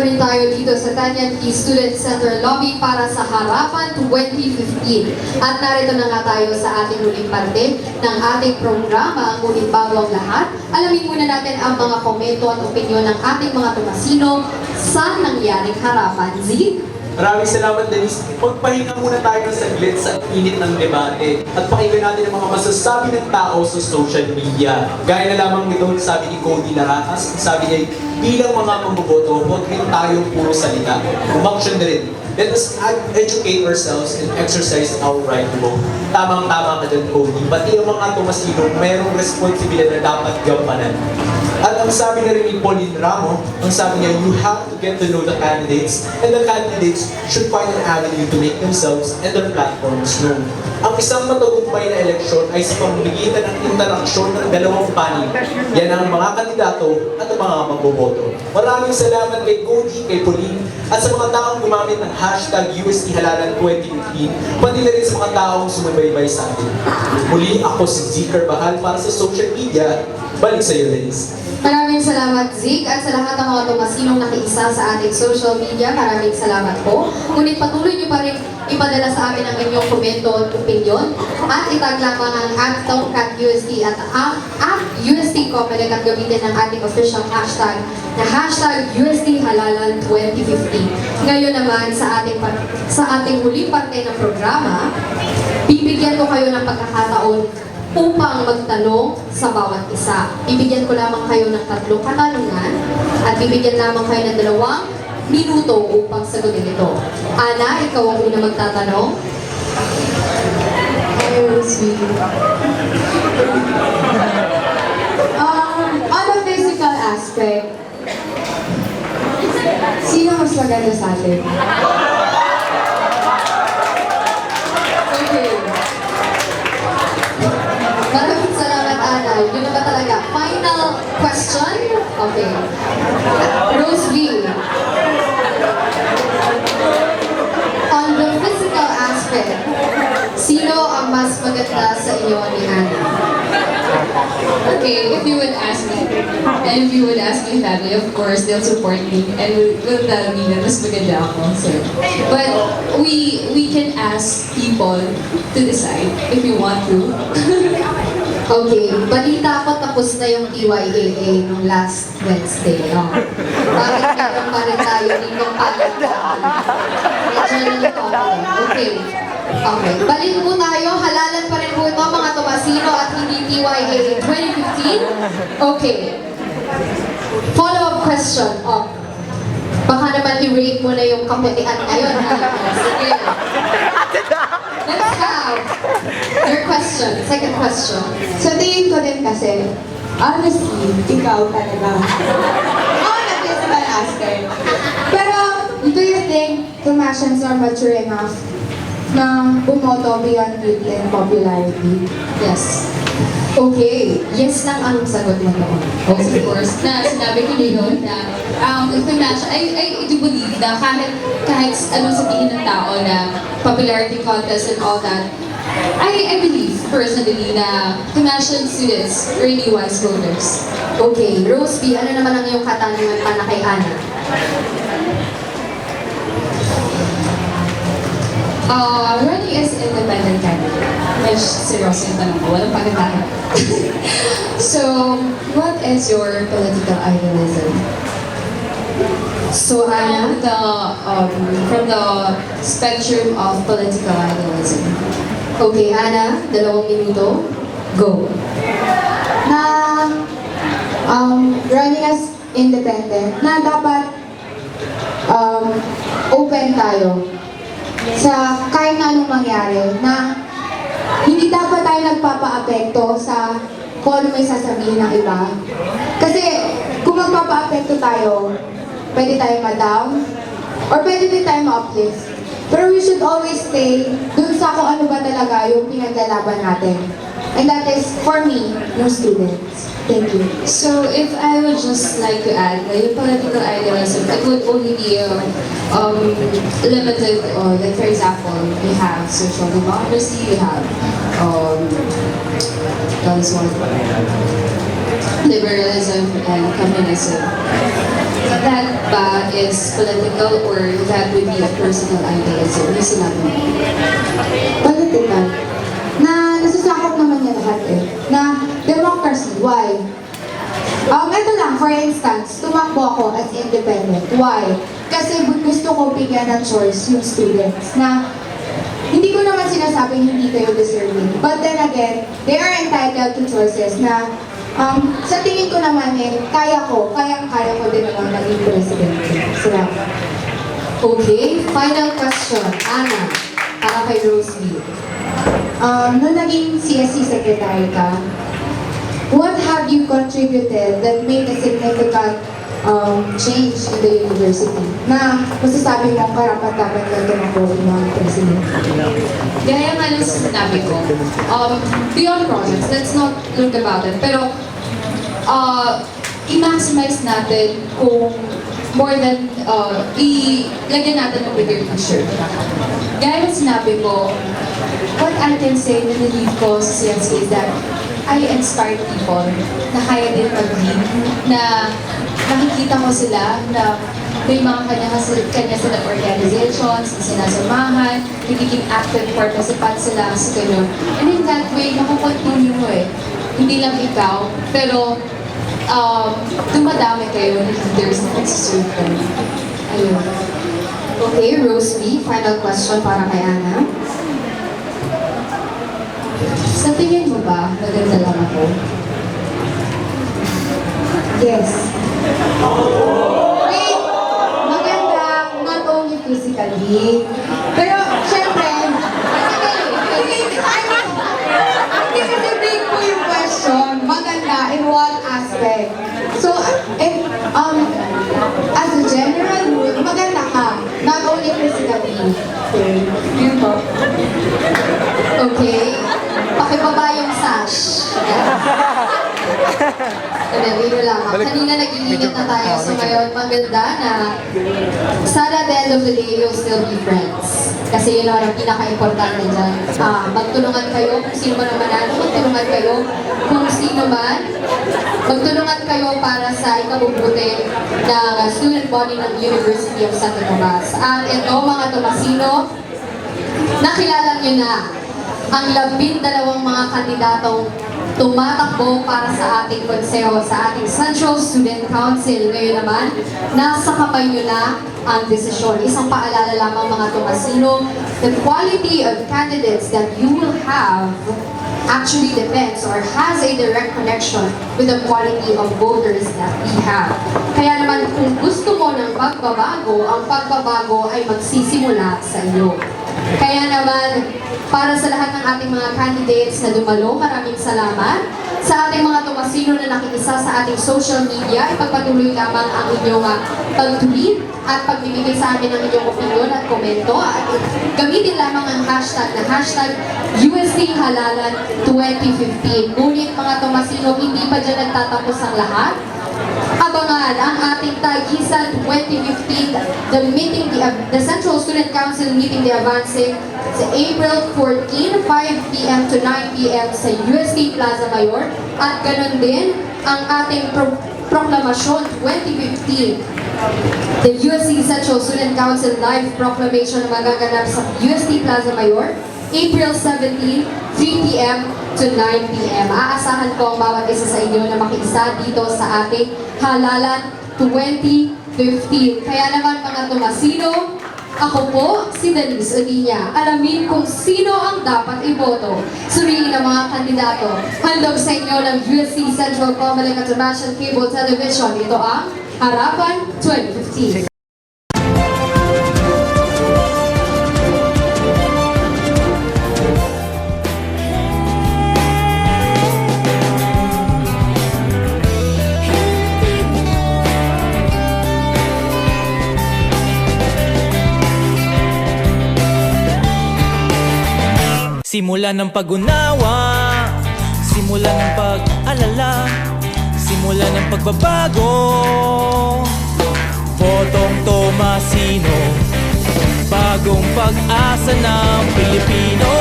pa rin tayo dito sa Tanyan Key Student Center Lobby para sa Harapan 2015. At narito na nga tayo sa ating huling parte ng ating programa. Ngunit bago ang lahat, alamin muna natin ang mga komento at opinyon ng ating mga tumasino sa nangyaring harapan. Zeke? Maraming salamat, Denise. Magpahinga muna tayo ng saglit sa init ng debate at pakinggan natin ang mga masasabi ng tao sa social media. Gaya na lamang nito, sabi ni Cody Laracas, sabi niya, bilang mga mamboboto, huwag rin tayong puro salita. Umaksyon na rin. Let us educate ourselves and exercise our right to vote. Tamang-tama ka dyan, Cody. Pati ang mga tumasino, mayroong responsibilidad na dapat gampanan. At ang sabi na rin ni Pauline Ramo, ang sabi niya, you have to get to know the candidates and the candidates should find an avenue to make themselves and their platforms known. Ang isang matagumpay na eleksyon ay sa pamamagitan ng interaksyon ng dalawang panig. Yan ang mga kandidato at ang mga magboboto. Maraming salamat kay Cody, kay Pauline, at sa mga taong gumamit ng hashtag #USTHalalan2015, pati na rin sa mga taong sumubaybay sa atin. Muli ako si Zeke Bahal para sa social media. Balik sa iyo, Denise. Maraming salamat, Zeke, at sa lahat ng mga tumasinong nakiisa sa ating social media, maraming salamat po. Ngunit patuloy niyo pa rin ipadala sa amin ang inyong komento at opinion at itag lamang ang @TongkatUST at @UST-Comelec at gamitin ang ating official hashtag na #USTHalalan2015. Ngayon naman sa ating huling parte ng programa, bibigyan ko kayo ng pagkakataon upang magtanong sa bawat isa. Bibigyan ko lamang kayo ng 3 katanungan at bibigyan lamang kayo ng 2 minuto upang sagutin ito. Ana, ikaw ang una magtatanong. On a physical aspect, sino mas maganda sa atin? Okay. Maraming salamat, Ana. Yun na ba talaga? Final question? Okay. Rose V. On the physical aspect, sino ang mas maganda sa inyo ni Ana? Okay, if you would ask me, and if you would ask my family, of course, they'll support me and will tell me na mas maganda ako. So, but we can ask people to decide if we want to. Okay, balita ko tapos na yung TYAA nung last Wednesday. Oh. Bakit meron pa rin tayo dito pala? Okay. Okay, balik po tayo. Halalan pa rin po ito mga tumasino at hindi TYAA 2015. Okay. Follow-up question. Oh. Baka naman i-rate mo na yung kaputian ngayon. Sige. Let's have your question. Second question. Sa tingin ko din kasi, honestly, ikaw talaga. On a physical aspect. Pero, do you think Tomasians are mature enough na bumoto beyond beauty and popularity? Yes. Okay. Yes lang ang sagot mo doon. Yes, of course, na sinabi ko yun na I do believe na kahit ano sa tingin ng tao na popularity contest and all that, I believe personally na Tomasian students are really wise voters. Okay. Rose B, ano naman ang iyong katanungan para kay Ana? Running as independent candidate. Medyo seryoso yung tanong ko, walang pagkakaya. So, what is your political idealism? So, Ana? From the spectrum of political idealism. Okay, Ana, 2 minuto. Go. Na running as independent, na dapat open tayo sa kahit na anong mangyari, na hindi dapat tayo nagpapa-apekto sa kung ano may sasabihin ng iba. Kasi kung magpapa-apekto tayo, pwede tayo ma-down, or pwede din tayo ma-uplift. Pero we should always stay dun sa kung ano ba talaga yung pinaglalaban natin. And that is, for me, yung students. Thank you. So, if I would just like to add, yung political idealism, it would only be limited, like for example, we have social democracy, we have liberalism and communism. that ba is political or that would be a personal idealism? Yung sinabi mo. Political. Na nasusakop naman niya lahat eh. Na democracy, why? Ito lang, for instance, tumakbo ako as independent. Why? Kasi gusto ko bigyan ng choice yung students na hindi ko naman sinasabing hindi kayo deserving. But then again, they are entitled to choices na sa tingin ko naman kaya ko din naman maging president. Salamat. Okay, final question. Ana, para kay Rosie. Nung naging CSC secretary ka, what have you contributed that made a significant change in the university? Na masasabi mo karapat-dapat ka tumakbo ng president? Gaya nga ng sinabi ko, beyond projects, let's not look about it. Pero, i-maximize natin kung more than, ilagyan natin ng bigger picture. Gaya ng sinabi ko, what I can say na nilive ko sa CNC is that I inspire people na kaya din mag-lead, na nakikita ko sila na may mga kanya silang organizations na sinasamahan, nagiging active participants sila sa ganun. And in that way, nakukontinue mo eh. Hindi lang ikaw, pero dumadami kayo na leaders na nagsiserve ka. Ayun. Okay, Rosie, final question para kay Ana. Sa tingin mo ba, maganda lang ako? Yes. Wait! Maganda, not only physically, pero syempre, hindi kasi big po yung question, maganda in what aspect? So, as a general rule, maganda ka, not only physically. Okay, yun po. Okay. Pakibaba yung sash. Biro lang. Kanina nag-iingat na tayo. So ngayon, maganda na sana at the end of the day, you'll still be friends. Kasi yun naman ang pinaka-importante dyan. Magtulungan kayo kung sino man ang manalo. Magtulungan kayo kung sino man. Magtulungan kayo para sa ikabubuti ng student body ng University of Santa Tomas. At ito, mga Tomasino, nakilala nyo na ang 12 mga kandidatong tumatakbo para sa ating konseho, sa ating Central Student Council. Ngayon naman, nasa kamay nyo na ang desisyon. Isang paalala lamang mga Tomasino, the quality of candidates that you will have actually depends or has a direct connection with the quality of voters that we have. Kaya naman kung gusto mo ng pagbabago, ang pagbabago ay magsisimula sa iyo. Kaya naman, para sa lahat ng ating mga candidates na dumalo, maraming salamat. Sa ating mga Tomasino na nakiisa sa ating social media, ipagpatuloy lamang ang inyong pag-tweet at pagbibigay sa amin ng inyong opinion at komento. At gamitin lamang ang hashtag na hashtag UST Halalan 2015. Ngunit mga Tomasino, hindi pa dyan nagtatapos ang lahat. Abangan ang ating Tagisan 2015, the Central Student Council meeting the Avance sa April 14, 5 p.m. to 9 p.m. sa UST Plaza Mayor. At ganun din ang ating Proklamasyon 2015. The UST Central Student Council Live Proclamation na magaganap sa UST Plaza Mayor, April 17, 3 p.m. to 9 p.m. Aasahan ko ang bawat isa sa inyo na makiisa dito sa ating Halalan 2015. Kaya naman mga Tomasino, ako po si Denise Odinia. Alamin kung sino ang dapat iboto. Suriin ang mga kandidato. Handog sa inyo ng UST Central Comelec at Sebastian Cable Television. Ito ang Harapan 2015. Simula ng pag-unawa, simula ng pag-alala, simula ng pagbabago. Botong Tomasino, bagong pag-asa ng Pilipino.